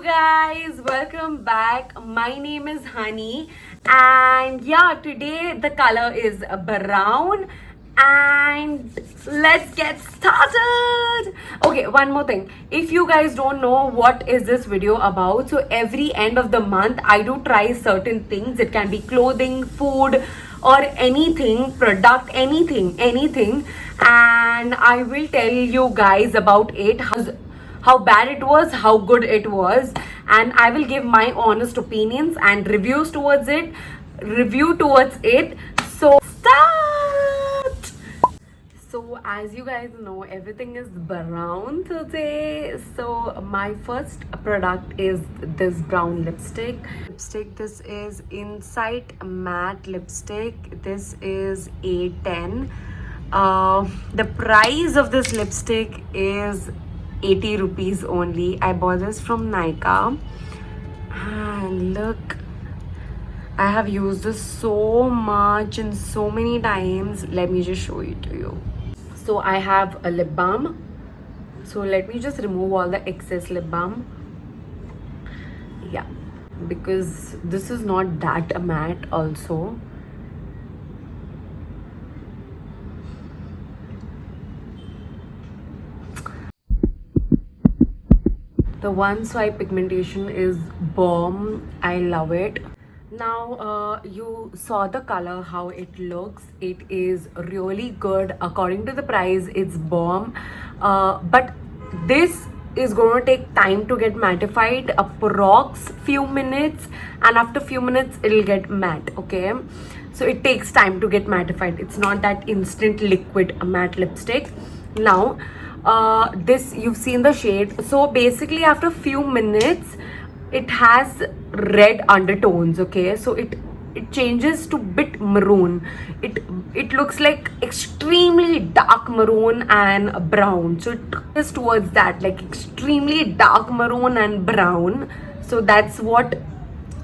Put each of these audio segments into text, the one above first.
guys, welcome back. My name is Honey, and yeah, today the color is brown. And let's get started. Okay, one more thing. If you guys don't know what is this video about, so every end of the month I do try certain things. It can be clothing, food, or anything, product, anything, and I will tell you guys about it, how bad it was, how good it was, and I will give my honest opinions and reviews towards it, review towards it. So start. So as you guys know, everything is brown today. So my first product is this brown lipstick. This is Insight Matte Lipstick. This is A10. The price of this lipstick is 80 rupees only. I bought this from Nykaa, and look, I have used this so much and so many times. Let me just show it to you. So I have a lip balm. So let me just remove all the excess lip balm. Yeah, because this is not that matte also. The one swipe pigmentation is bomb. I love it. Now you saw the color, how it looks. It is really good. According to the price, it's bomb. But this is going to take time to get mattified, approx few minutes, and after few minutes it'll get matte. Okay, so it takes time to get mattified. It's not that instant liquid matte lipstick. Now this, you've seen the shade. So basically after few minutes it has red undertones. Okay, so it changes to bit maroon. It looks like extremely dark maroon and brown. So it is towards that, like extremely dark maroon and brown. So that's what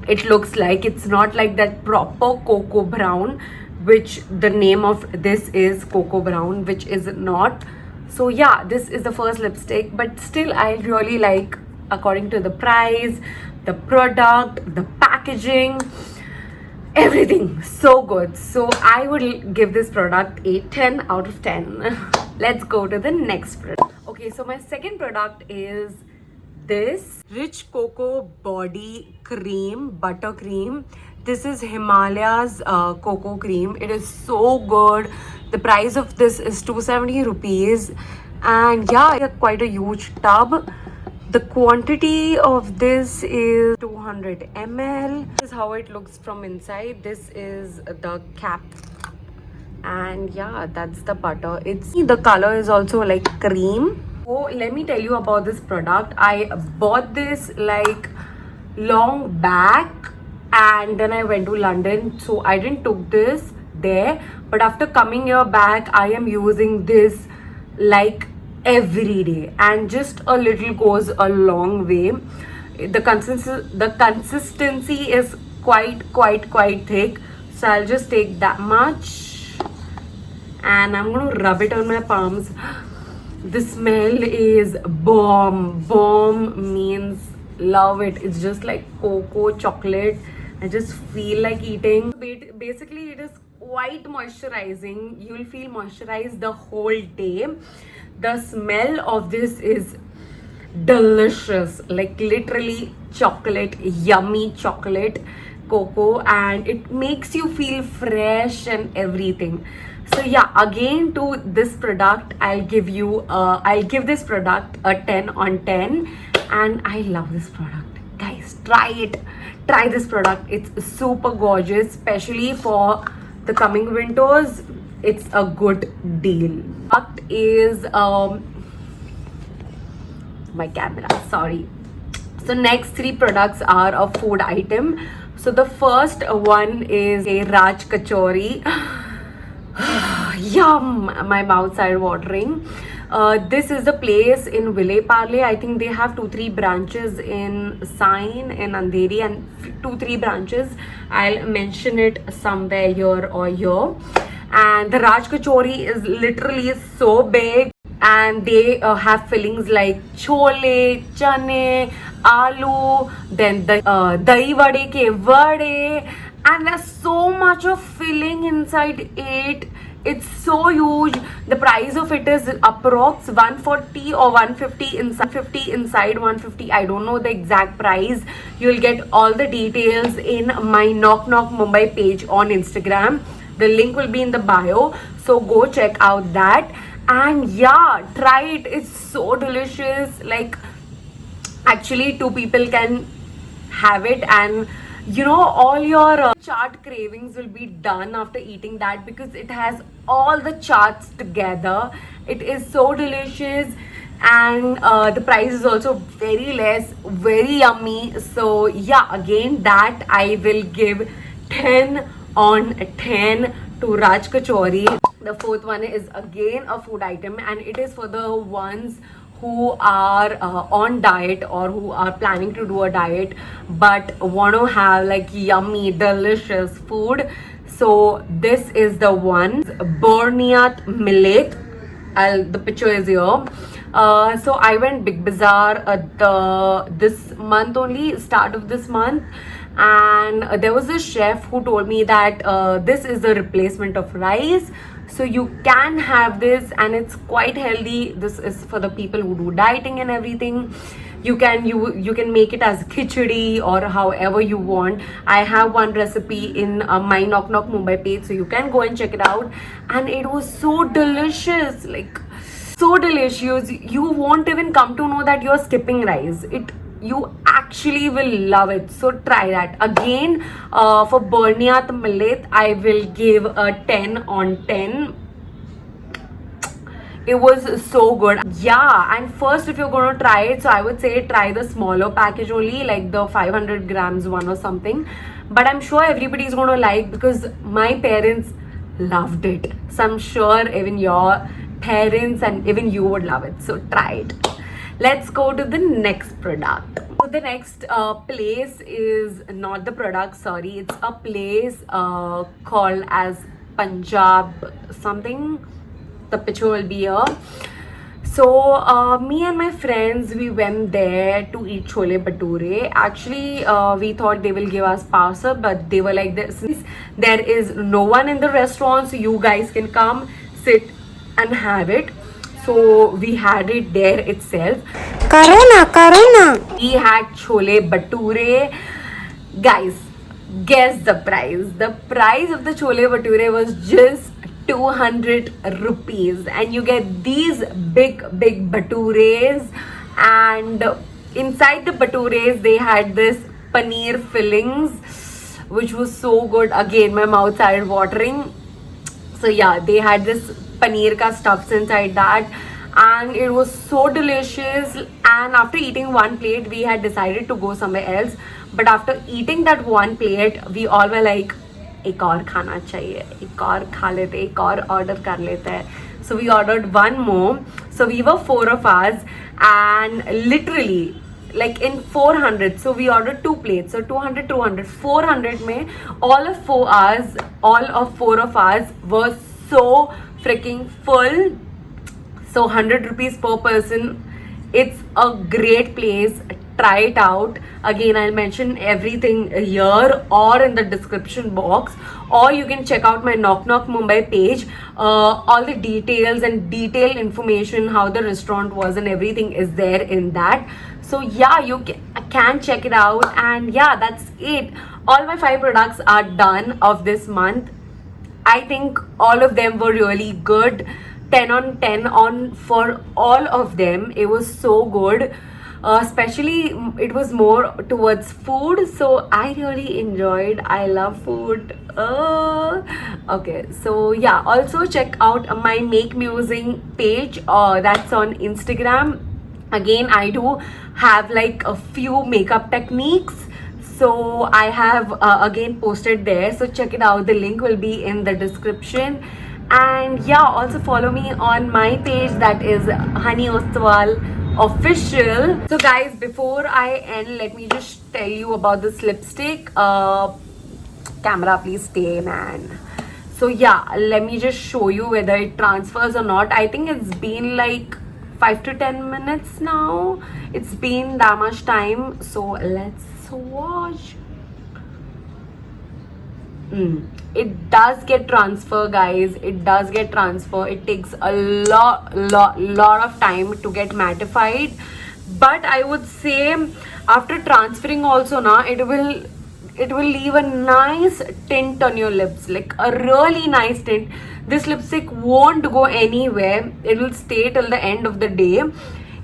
it looks like. It's not like that proper cocoa brown, which the name of this is cocoa brown, which is not. So yeah, this is the first lipstick, but still I really like, according to the price, the product, the packaging, everything so good. So I would give this product a 10 out of 10. Let's go to the next product. Okay, so my second product is this Rich Cocoa Body Cream, Butter Cream. This is Himalayas cocoa cream. It is so good. The price of this is 270 rupees, and yeah, quite a huge tub. The quantity of this is 200 ml. This is how it looks from inside. This is the cap, and yeah, that's the butter. It's the color is also like cream. Oh, let me tell you about this product. I bought this like long back, and then I went to London, so I didn't took this there, but after coming here back, I am using this like every day, and just a little goes a long way. The consistency is quite thick, so I'll just take that much and I'm going to rub it on my palms. The smell is bomb. Bomb means love it. It's just like cocoa chocolate. I just feel like eating. Basically, it is quite moisturizing. You will feel moisturized the whole day. The smell of this is delicious, like literally chocolate, yummy chocolate, cocoa, and it makes you feel fresh and everything. So yeah, again to this product, I'll give this product a 10 on 10, and I love this product. Guys, try it. Try this product. It's super gorgeous, especially for the coming winters. It's a good deal. Product is my camera, sorry. So next three products are a food item. So the first one is a Raj Kachori. Yum, my mouth started watering. This is the place in Vile Parle. I think they have 2-3 branches in Sain and Andheri, and 2-3 branches. I'll mention it somewhere here or here. And the Raj Kachori is literally so big, and they have fillings like chole, chane, aloo, then the dahi vade ke vade, and there's so much of filling inside it. It's so huge. The price of it is approx 140 or 150 inside 150. I don't know the exact price. You'll get all the details in my Knock Knock Mumbai page on Instagram. The link will be in the bio. So go check out that. And yeah, try it. It's so delicious. Like, actually, two people can have it, and you know, all your chaat cravings will be done after eating that, because it has all the chaats together. It is so delicious, and the price is also very less, very yummy. So yeah, again, that I will give 10 on 10 to Raj Kachori. The fourth one is again a food item, and it is for the ones who are on diet or who are planning to do a diet but want to have like yummy delicious food. So this is the one, Borniyat millet. The picture is here. So I went Big Bazaar this month only, start of this month, and there was a chef who told me that this is the replacement of rice, so you can have this, and it's quite healthy. This is for the people who do dieting and everything. You can make it as khichdi or however you want. I have one recipe in my Knock Knock Mumbai page, so you can go and check it out. And it was so delicious, like so delicious. You won't even come to know that you're skipping rice. You actually will love it. So try that. Again, for Borniyat millet, I will give a 10 on 10. It was so good. Yeah, and first, if you're going to try it, so I would say try the smaller package only, like the 500 grams one or something. But I'm sure everybody's going to like, because my parents loved it. So I'm sure even your parents and even you would love it. So try it. Let's go to the next product. So the next place is not the product, sorry. It's a place called as Punjab something. The picture will be here. So me and my friends, we went there to eat chole bhature. Actually, we thought they will give us parcel, but they were like, since there is no one in the restaurant, so you guys can come, sit and have it. So we had it there itself. Corona. We had chole bhature. Guys, guess the price. The price of the chole bhature was just 200 rupees, and you get these big bhatures, and inside the bhatures they had this paneer fillings, which was so good. Again, my mouth started watering. So yeah, they had this paneer ka stuffs inside that, and it was so delicious. And after eating one plate, we had decided to go somewhere else, but after eating that one plate, we all were like, एक और खाना चाहिए, एक और खा लेते, एक और ऑर्डर कर लेते हैं. So we ordered one more. So we were 4 of us, and literally like in 400, so we ordered 2 plates, so 200 400 mein all of 4 of us were so freaking full. So 100 rupees per person. It's a great place. Try it out. Again, I'll mention everything here or in the description box, or you can check out my Knock Knock Mumbai page. All the details and detailed information, how the restaurant was and everything is there in that. So yeah, you can check it out. And yeah, that's it. All my 5 products are done of this month. I think all of them were really good. 10 on 10 on for all of them. It was so good. Especially it was more towards food, so I really enjoyed. I love food. Okay, so yeah, also check out my Make Musing page, that's on Instagram. Again, I do have like a few makeup techniques, so I have again posted there, so check it out. The link will be in the description. And yeah, also follow me on my page, that is Honey Ostwal official. So guys, before I end, let me just tell you about this lipstick. Camera, please stay, man. So yeah, let me just show you whether it transfers or not. I think it's been like 5 to 10 minutes now. It's been that much time, so let's watch. It does get transfer, guys. It does get transfer. It takes a lot of time to get mattified, but I would say after transferring also na, it will leave a nice tint on your lips, like a really nice tint. This lipstick won't go anywhere. It will stay till the end of the day.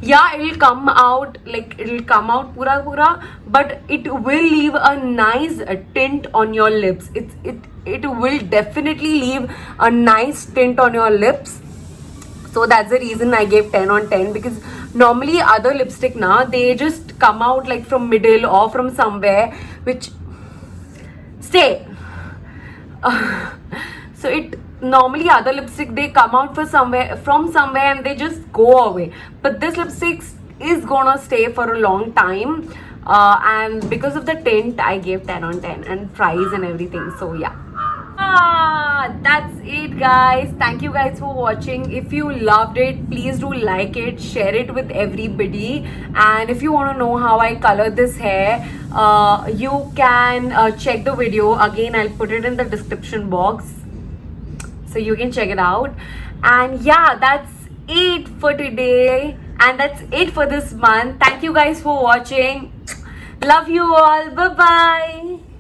Yeah, it will come out, like it will come out pura, but it will leave a nice tint on your lips. It will definitely leave a nice tint on your lips. So that's the reason I gave 10 on 10, because normally other lipstick na, they just come out like from middle or from somewhere which stay. So it normally other lipstick, they come out for somewhere from somewhere and they just go away, but this lipstick is gonna stay for a long time, and because of the tint I gave 10 on 10 and price and everything. So yeah, that's it, guys. Thank you guys for watching. If you loved it, please do like it, share it with everybody, and if you want to know how I color this hair, you can check the video again. I'll put it in the description box, so you can check it out. And yeah, that's it for today, and that's it for this month. Thank you guys for watching. Love you all. Bye bye.